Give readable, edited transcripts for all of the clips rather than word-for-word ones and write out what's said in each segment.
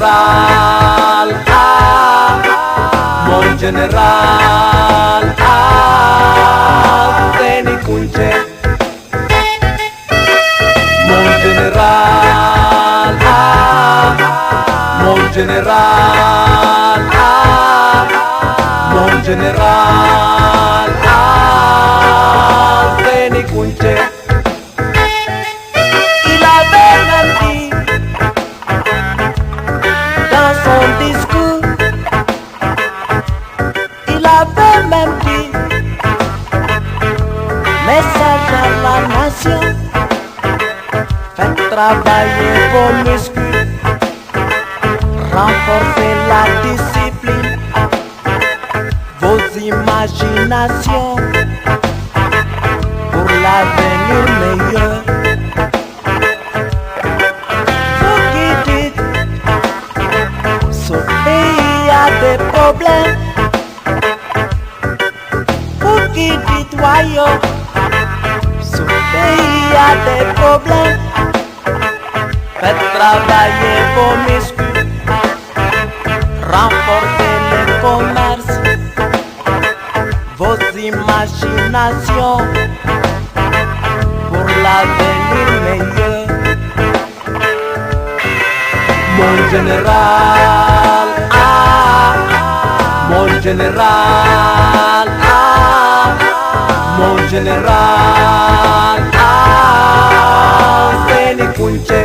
général, ah, mon général, ah, Seni Kunche. Mon général, ah, mon général, ah, mon général, ah, Seni Kunche. Il avait même dit dans son discours, il avait même dit, message à la nation, faites travailler vos muscles, renforcez la discipline, vos imaginations, pour l'avenir meilleur. Vous qui dites, ce pays a des problèmes. Vous qui dites, voyons, ce pays a des problèmes. Faites travailler vos muscles, renforcez les commerces, vos imaginations, pour l'avenir meilleur. Mon général, ah, mon général, ah, mon général, ah, Seni Kunche.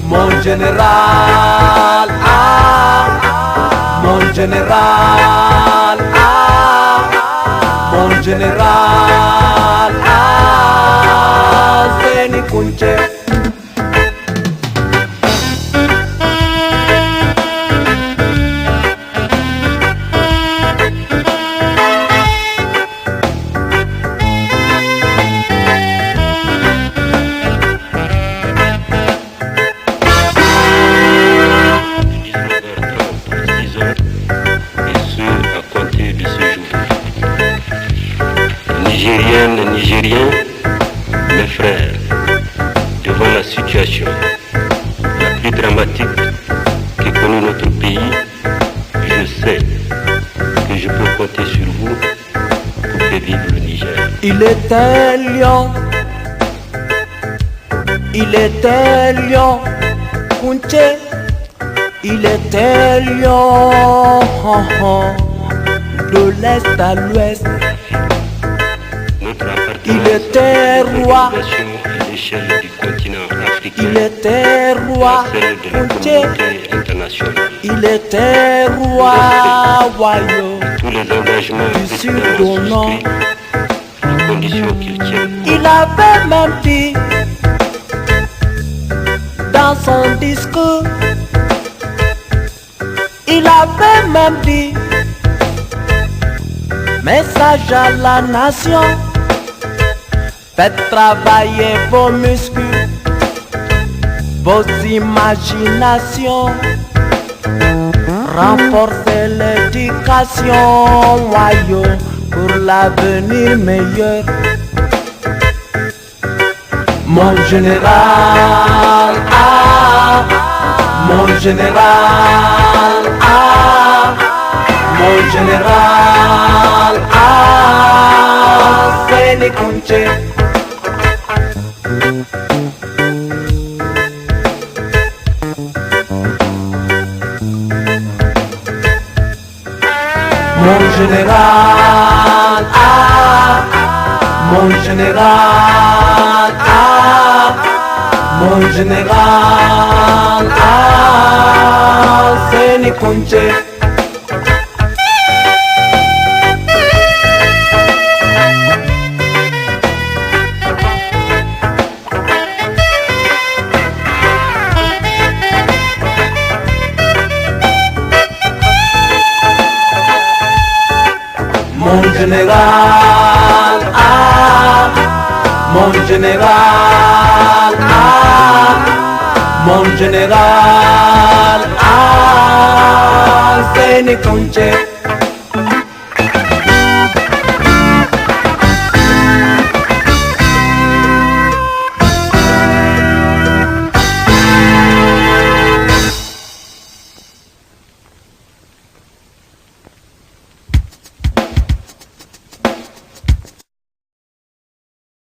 Mon général, ah, mon général, ah, mon général, ah, Seni Kunche. Nigériennes et Nigériens, mes frères, devant la situation la plus dramatique que connaît notre pays, je sais que je peux compter sur vous pour faire vivre le Niger. Il était lion, il était lion, Kunche, il était lion, de l'est à l'ouest. Il était roi, il était roi, il était roi, royaume, tous les engagements du sud au nord. Conditions qu'il tienne. Il avait même dit dans son discours, il avait même dit, message à la nation, faites travailler vos muscles, vos imaginations, renforcez l'éducation, royaume, pour l'avenir meilleur. Mon général, ah, mon général, ah, mon général, ah, Seni Kunche. Mon général, ah, mon général, ah, mon général, ah, Seni Kunche. Mon général, ah, mon général, ah, mon général, ah, Seni Kunche.